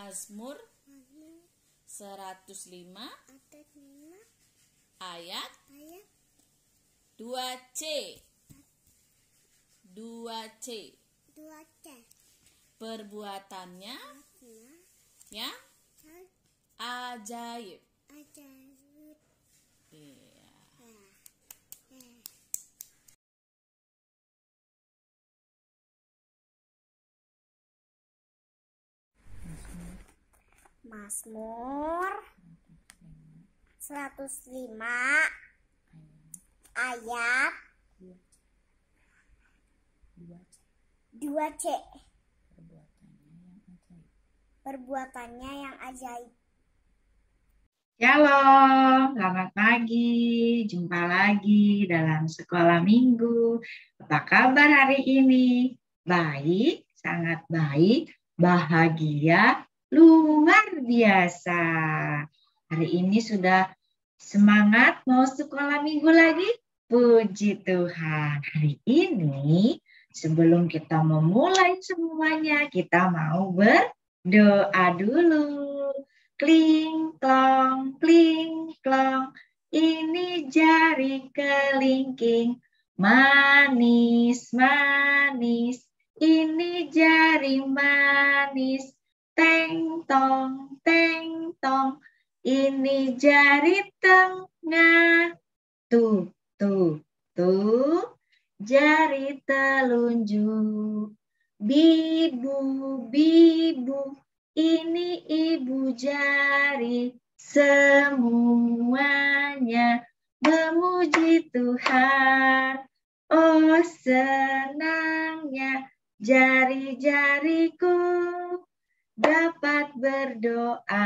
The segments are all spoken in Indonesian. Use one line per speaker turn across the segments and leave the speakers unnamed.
Mazmur 105 ayat 2C. 2C. Perbuatannya ya ajaib. Iya.
Mazmur 105 ayat 2C. Perbuatannya yang ajaib.
Shalom, selamat pagi. Jumpa lagi dalam sekolah minggu. Apa kabar hari ini? Baik, sangat baik, bahagia, luar biasa. Hari ini sudah semangat mau sekolah minggu lagi? Puji Tuhan. Hari ini sebelum kita memulai semuanya, kita mau berdoa dulu. Kling klong, ini jari kelingking, manis, manis, ini jari manis, teng tong, ini jari tengah, tuh, jari telunjuk, bibu, ini ibu jari, semuanya memuji Tuhan. Oh senangnya jari-jariku dapat berdoa.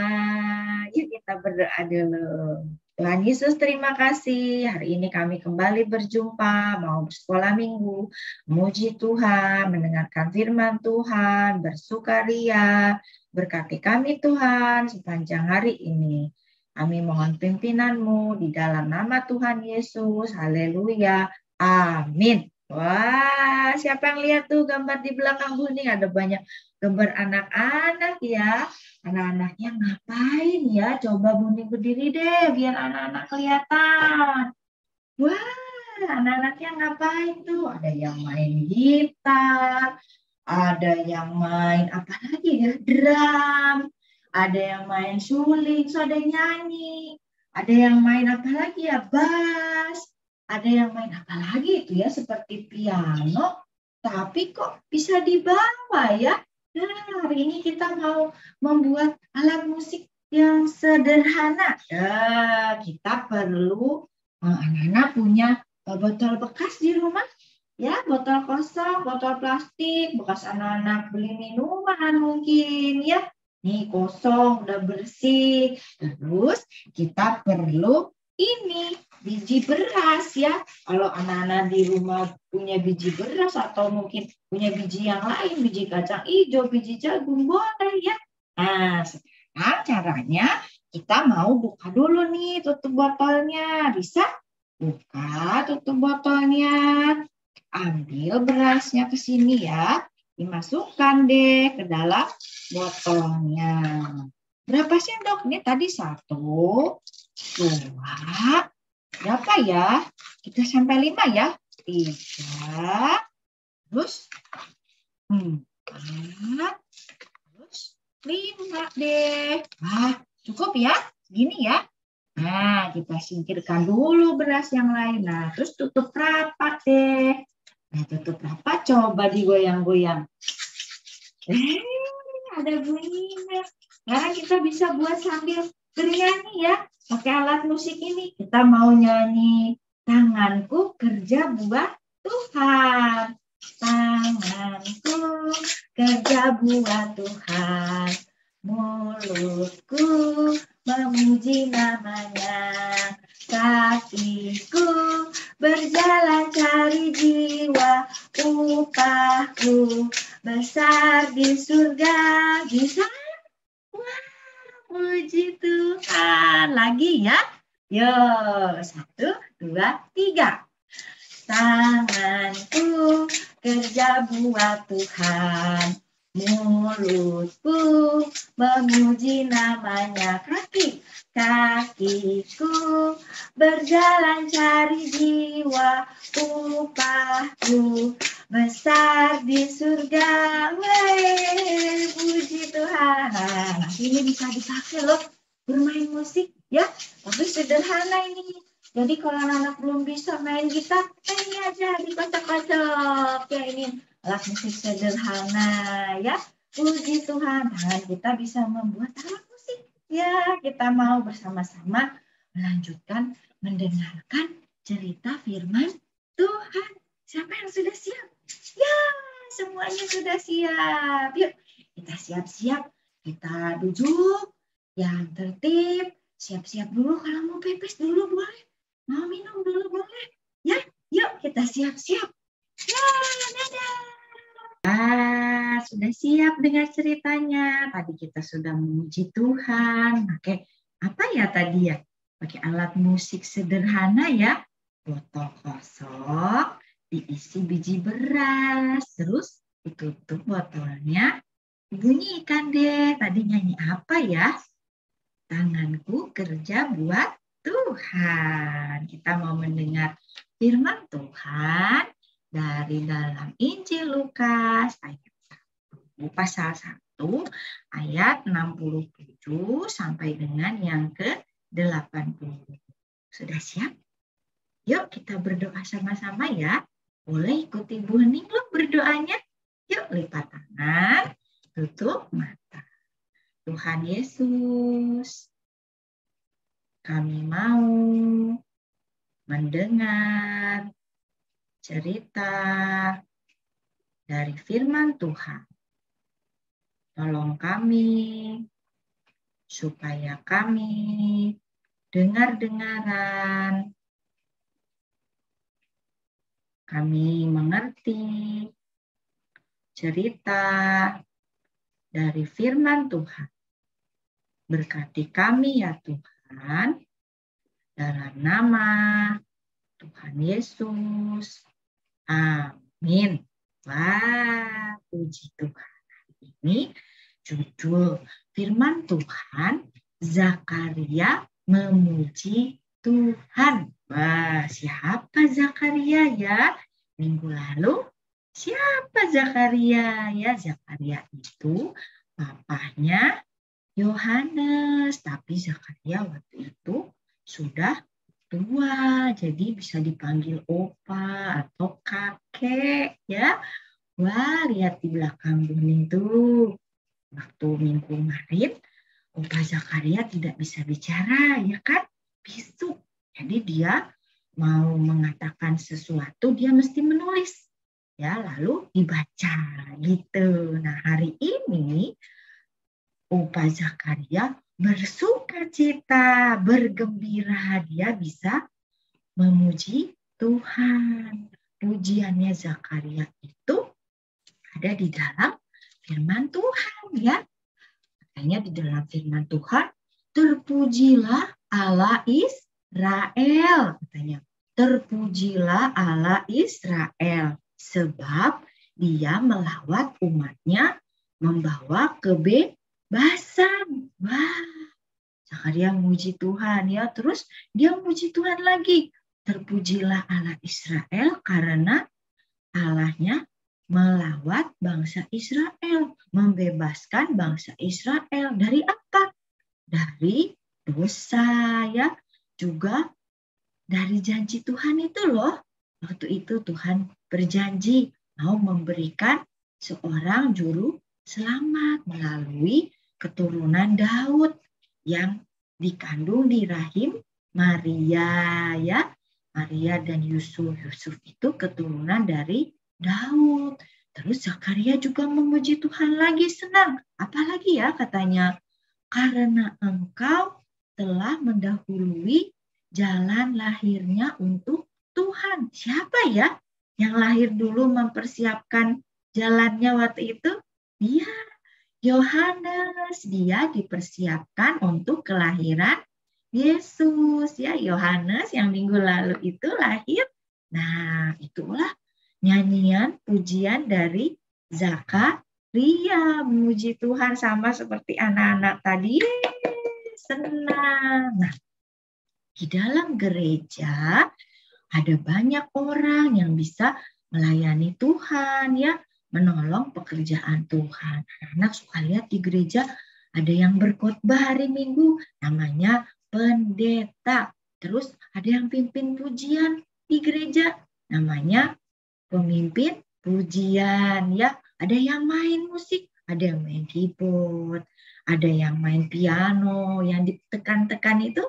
Yuk kita berdoa dulu. Tuhan Yesus, terima kasih. Hari ini kami kembali berjumpa, mau bersekolah minggu, memuji Tuhan, mendengarkan firman Tuhan, bersukaria. Berkati kami Tuhan sepanjang hari ini. Kami mohon pimpinan-Mu di dalam nama Tuhan Yesus. Haleluya. Amin. Wah, siapa yang lihat tuh gambar di belakang Buning? Ada banyak gambar anak-anak ya. Anak-anaknya ngapain ya? Coba Buning berdiri deh biar anak-anak kelihatan. Wah, anak-anaknya ngapain tuh? Ada yang main gitar, ada yang main apa lagi ya? Drum, ada yang main suling, so ada yang nyanyi, ada yang main apa lagi ya? Bass, ada yang main apa lagi itu ya? Seperti piano, tapi kok bisa dibawa ya? Nah, hari ini kita mau membuat alat musik yang sederhana. Kita perlu anak-anak punya botol bekas di rumah. Ya, botol kosong, botol plastik, bekas anak-anak beli minuman mungkin ya. Nih kosong, udah bersih. Terus kita perlu ini, biji beras ya. Kalau anak-anak di rumah punya biji beras atau mungkin punya biji yang lain, biji kacang hijau, biji jagung, boleh ya. Nah, sekarang caranya kita mau buka dulu nih tutup botolnya. Bisa? Buka tutup botolnya. Ambil berasnya ke sini ya. Dimasukkan deh ke dalam botolnya. Berapa sendok? Ini tadi 1, 2, berapa ya? Kita sampai 5 ya. 3, terus 4, terus 5 deh. Wah, cukup ya? Segini ya. Nah, kita singkirkan dulu beras yang lain. Nah, terus tutup rapat deh. Nah, tutup rapat, coba digoyang-goyang. Ada bunyinya. Sekarang kita bisa buat sambil bernyanyi ya. Pakai alat musik ini. Kita mau nyanyi. Tanganku kerja buat Tuhan. Tanganku kerja buat Tuhan. Mulutku memuji namanya. Kakiku berjalan cari jiwa, upahku besar di surga. Bisa? Wah, puji Tuhan. Lagi ya. Yuk, 1, 2, 3. Tanganku kerja buat Tuhan. Mulutku memuji namanya. Kakiku berjalan cari jiwa. Upahku besar di surga. Wey, puji Tuhan. Ini bisa dipakai loh bermain musik ya. Tapi sederhana ini. Jadi kalau anak-anak belum bisa main gitar, ini aja dikocok-kocok. Ya ini alat musik sederhana ya. Puji Tuhan, tangan kita bisa membuat alat musik. Ya, kita mau bersama-sama melanjutkan mendengarkan cerita firman Tuhan. Siapa yang sudah siap? Ya, semuanya sudah siap. Yuk, kita siap-siap. Kita duduk yang tertib. Siap-siap dulu, kalau mau pipis dulu boleh. Mau minum dulu boleh. Ya, yuk kita siap-siap. Ya, dadah. Sudah siap dengar ceritanya. Tadi kita sudah memuji Tuhan. Pakai apa ya tadi ya? Pakai alat musik sederhana ya. Botol kosong, diisi biji beras. Terus ditutup botolnya. Bunyikan deh. Tadi nyanyi apa ya? Tanganku kerja buat Tuhan. Kita mau mendengar firman Tuhan dari dalam Injil Lukas ayat 1, pasal 1 ayat 67 sampai dengan yang ke-80. Sudah siap? Yuk kita berdoa sama-sama ya. Boleh ikuti Bu Hening loh berdoanya. Yuk lipat tangan, tutup mata. Tuhan Yesus, kami mau mendengar cerita dari firman Tuhan. Tolong kami supaya kami dengar-dengaran, kami mengerti cerita dari firman Tuhan. Berkati kami ya Tuhan, dalam nama Tuhan Yesus. Amin. Wah, puji Tuhan. Ini judul firman Tuhan, Zakaria memuji Tuhan. Wah, siapa Zakaria ya? Minggu lalu, siapa Zakaria ya? Zakaria itu papahnya Yohanes, tapi Zakaria waktu itu sudah tua, jadi bisa dipanggil opa atau kakek ya. Wah, lihat di belakang Buning tuh. Waktu minggu kemarin, opa Zakaria tidak bisa bicara, ya kan? Bisu. Jadi dia mau mengatakan sesuatu, dia mesti menulis. Ya, lalu dibaca gitu. Nah, hari ini Opa Zakaria bersuka cita, bergembira, dia bisa memuji Tuhan. Pujiannya Zakaria itu ada di dalam firman Tuhan ya. Makanya di dalam firman Tuhan, terpujilah Allah Israel. Katanya, terpujilah Allah Israel. Sebab dia melawat umatnya, membawa kebebasan. Wah, Zakaria memuji Tuhan ya. Terus dia memuji Tuhan lagi. Terpujilah Allah Israel karena Allahnya melawat bangsa Israel. Membebaskan bangsa Israel. Dari apa? Dari dosa ya. Juga dari janji Tuhan itu loh. Waktu itu Tuhan berjanji mau memberikan seorang juru selamat melalui keturunan Daud yang dikandung di rahim Maria ya. Maria dan Yusuf. Yusuf itu keturunan dari Daud. Terus Zakaria juga memuji Tuhan lagi, senang. Apalagi ya katanya, karena engkau telah mendahului jalan lahirnya untuk Tuhan. Siapa ya yang lahir dulu mempersiapkan jalannya waktu itu? Dia Yohanes, dia dipersiapkan untuk kelahiran Yesus ya. Yohanes yang minggu lalu itu lahir. Nah, itulah nyanyian pujian dari Zakaria. ria, memuji Tuhan sama seperti anak-anak tadi. Senang. Nah, di dalam gereja ada banyak orang yang bisa melayani Tuhan ya, menolong pekerjaan Tuhan. Anak-anak suka lihat di gereja ada yang berkhotbah hari Minggu, namanya pendeta. Terus ada yang pimpin pujian di gereja, namanya pemimpin pujian ya. Ada yang main musik, ada yang main keyboard, ada yang main piano yang ditekan-tekan itu,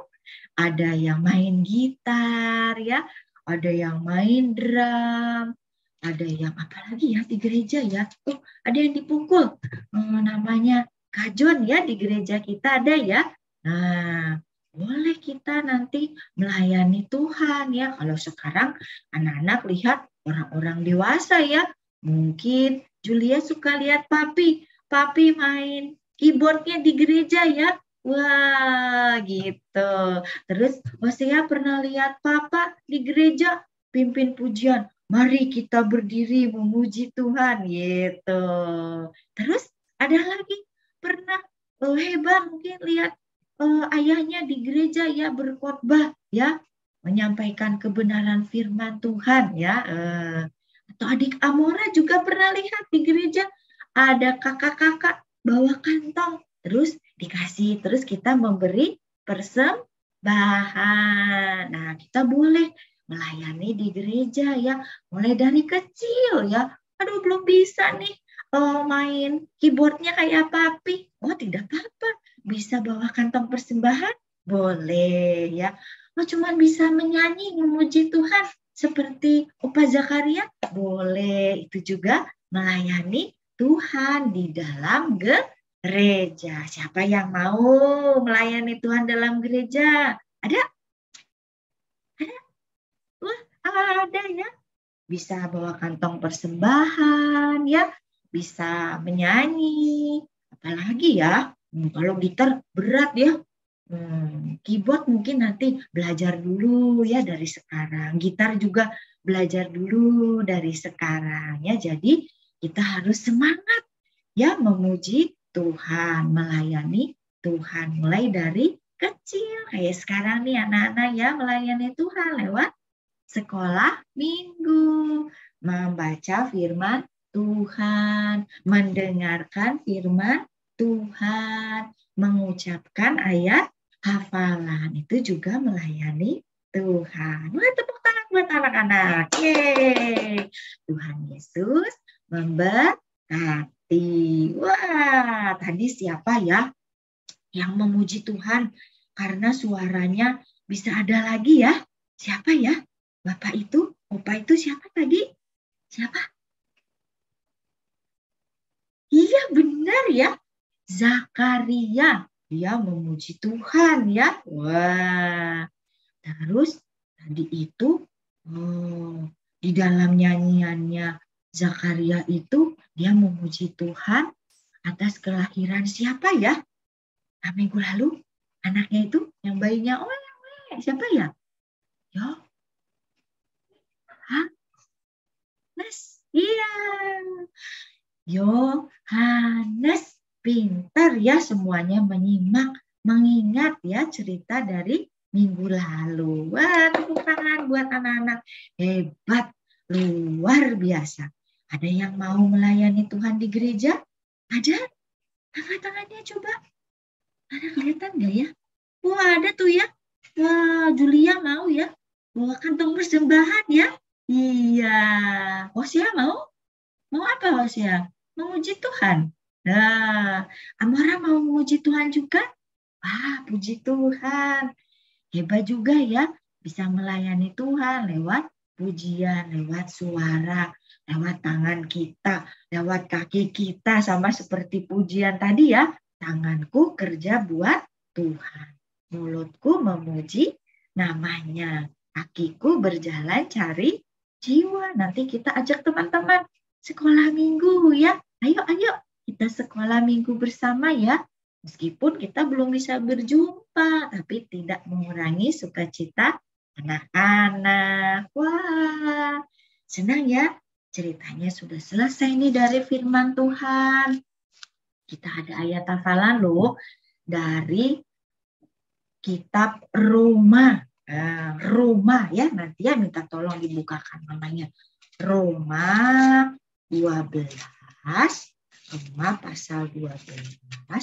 ada yang main gitar ya, ada yang main drum, ada yang apa lagi ya di gereja ya. Oh, ada yang dipukul, namanya kajon ya, di gereja kita ada ya. Nah, boleh kita nanti melayani Tuhan ya. Kalau sekarang anak-anak lihat orang-orang dewasa ya, mungkin Julia suka lihat papi main keyboardnya di gereja ya. Wah, gitu. Terus Hosea pernah lihat papa di gereja pimpin pujian. Mari kita berdiri memuji Tuhan, gitu. Terus ada lagi pernah Heba mungkin lihat ayahnya di gereja ya berkhotbah ya, menyampaikan kebenaran firman Tuhan ya. Atau adik Amora juga pernah lihat di gereja ada kakak-kakak bawa kantong, terus dikasih, terus kita memberi persembahan. Nah, kita boleh melayani di gereja ya, mulai dari kecil ya. Aduh, belum bisa nih main keyboardnya kayak papi. Oh, tidak apa-apa, bisa bawa kantong persembahan, boleh ya. Oh, cuma bisa menyanyi, memuji Tuhan seperti Opa Zakaria, boleh. Itu juga melayani Tuhan di dalam gereja. Siapa yang mau melayani Tuhan dalam gereja? Ada? Ada? Wah, ada ya. Bisa bawa kantong persembahan ya, bisa menyanyi. Apalagi ya, kalau gitar berat ya. Keyboard mungkin nanti belajar dulu ya dari sekarang. Gitar juga belajar dulu dari sekarang ya. Jadi kita harus semangat ya memuji Tuhan, melayani Tuhan mulai dari kecil. Kayak sekarang nih anak-anak ya melayani Tuhan lewat sekolah minggu, membaca firman Tuhan, mendengarkan firman Tuhan, mengucapkan ayat hafalan, itu juga melayani Tuhan. Wah, tepuk tangan buat anak-anak. Yeay. Tuhan Yesus memberkati. Wah, tadi siapa ya yang memuji Tuhan karena suaranya bisa ada lagi ya? Siapa ya? Bapak itu, Opa itu siapa tadi? Siapa? Iya, benar ya. Zakaria. Dia memuji Tuhan ya. Wah. Terus tadi itu di dalam nyanyiannya Zakaria itu dia memuji Tuhan atas kelahiran siapa ya? Minggu lalu anaknya itu yang bayinya siapa ya? Yohanes. Iya. Yohanes. Pintar ya semuanya menyimak, mengingat ya cerita dari minggu lalu. Wah, tepuk tangan buat anak-anak. Hebat, luar biasa. Ada yang mau melayani Tuhan di gereja? Ada? Angkat tangannya coba. Ada kelihatan nggak ya? Wah, ada tuh ya. Wah, Julia mau ya. Bawa kantong persembahan ya. Iya. Hosea mau? Mau apa Hosea? Memuji Tuhan. Nah, Amora mau memuji Tuhan juga? Puji Tuhan. Hebat juga ya, bisa melayani Tuhan lewat pujian, lewat suara, lewat tangan kita, lewat kaki kita, sama seperti pujian tadi ya. Tanganku kerja buat Tuhan. Mulutku memuji namanya. Kakiku berjalan cari jiwa. Nanti kita ajak teman-teman sekolah minggu ya. Ayo. Kita sekolah minggu bersama ya. Meskipun kita belum bisa berjumpa, tapi tidak mengurangi sukacita anak-anak. Wah, senang ya ceritanya sudah selesai nih dari firman Tuhan. Kita ada ayat hafalan loh dari kitab Roma. Roma ya, nanti ya minta tolong dibukakan namanya. Roma 12. Roma pasal 12.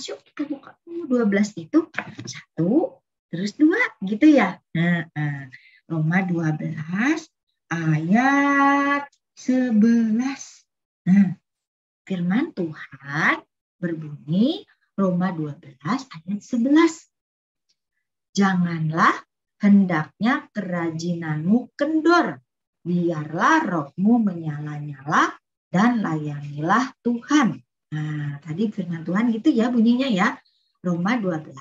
Yuk kita buka 12 itu 1 terus 2 gitu ya. Roma 12 ayat 11. Firman Tuhan berbunyi Roma 12 ayat 11. Janganlah hendaknya kerajinanmu kendor, biarlah rohmu menyala-nyala dan layanilah Tuhan. Nah, tadi firman Tuhan gitu ya bunyinya ya. Roma 12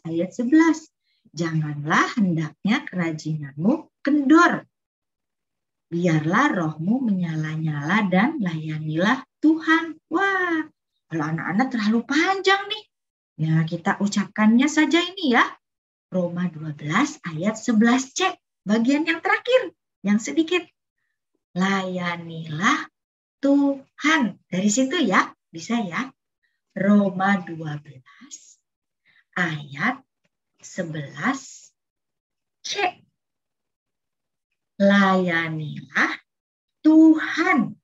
ayat 11. Janganlah hendaknya kerajinanmu kendor, biarlah rohmu menyala-nyala dan layanilah Tuhan. Wah, kalau anak-anak terlalu panjang nih. Ya, kita ucapkannya saja ini ya. Roma 12 ayat 11C. Bagian yang terakhir, yang sedikit. Layanilah Tuhan. Dari situ ya, bisa ya. Roma 12 ayat 11C. Layanilah Tuhan.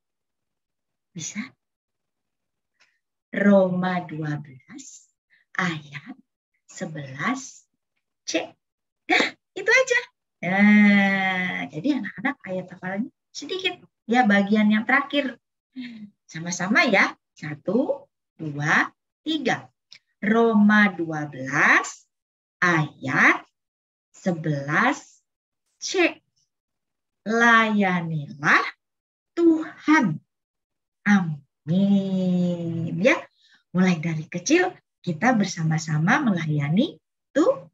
Bisa? Roma 12 ayat 11C. Nah, itu aja. Jadi anak-anak ayat hafalannya sedikit. Ya, bagian yang terakhir. Sama-sama ya. 1, 2, 3. Roma 12 ayat 11C. Layanilah Tuhan. Amin. Ya, mulai dari kecil kita bersama-sama melayani Tuhan.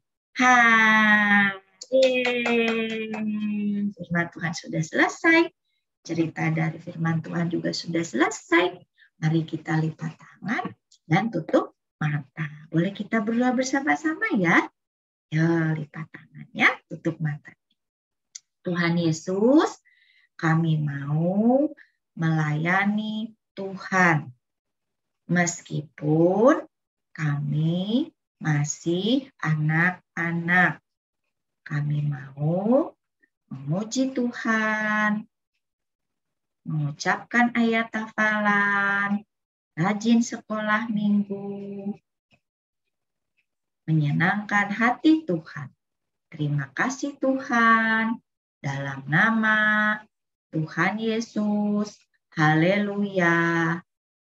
Firman Tuhan sudah selesai. Cerita dari firman Tuhan juga sudah selesai. Mari kita lipat tangan dan tutup mata. Boleh kita berdoa bersama-sama ya? Ya, lipat tangannya, tutup mata. Tuhan Yesus, kami mau melayani Tuhan. Meskipun kami masih anak-anak, kami mau memuji Tuhan, mengucapkan ayat hafalan, rajin sekolah minggu, menyenangkan hati Tuhan. Terima kasih Tuhan, dalam nama Tuhan Yesus. Haleluya.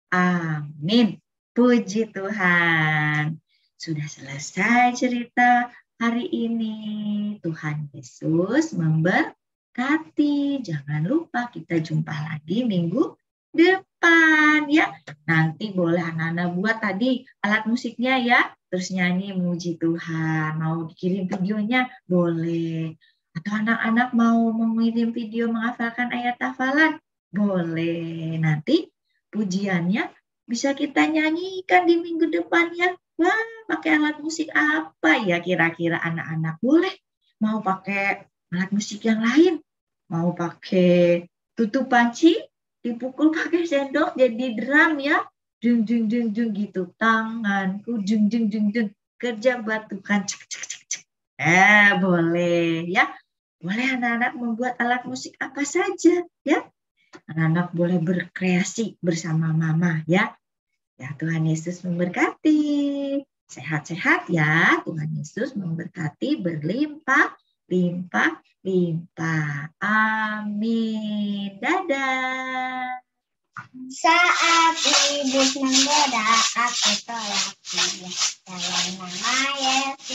Amin. Puji Tuhan. Sudah selesai cerita hari ini. Tuhan Yesus memberkati. Jangan lupa kita jumpa lagi minggu depan ya. Nanti boleh anak-anak buat tadi alat musiknya ya. Terus nyanyi memuji Tuhan. Mau dikirim videonya boleh. Atau anak-anak mau mengirim video menghafalkan ayat hafalan boleh. Nanti pujiannya bisa kita nyanyikan di minggu depan ya. Wah, pakai alat musik apa ya kira-kira anak-anak? Boleh. Mau pakai alat musik yang lain? Mau pakai tutup panci? Dipukul pakai sendok jadi drum ya? Jung jung jung jung gitu. Tanganku jung jung jung jung. Kerja buat Tuhan. Cek cek cek cek. Boleh ya. Boleh anak-anak membuat alat musik apa saja ya. Anak-anak boleh berkreasi bersama mama ya. Ya, Tuhan Yesus memberkati. Sehat-sehat ya. Tuhan Yesus memberkati berlimpah, limpah, limpah. Amin. Dadah.
Saat ibu menggoda, aku tolak dia. Dalam nama Yesus.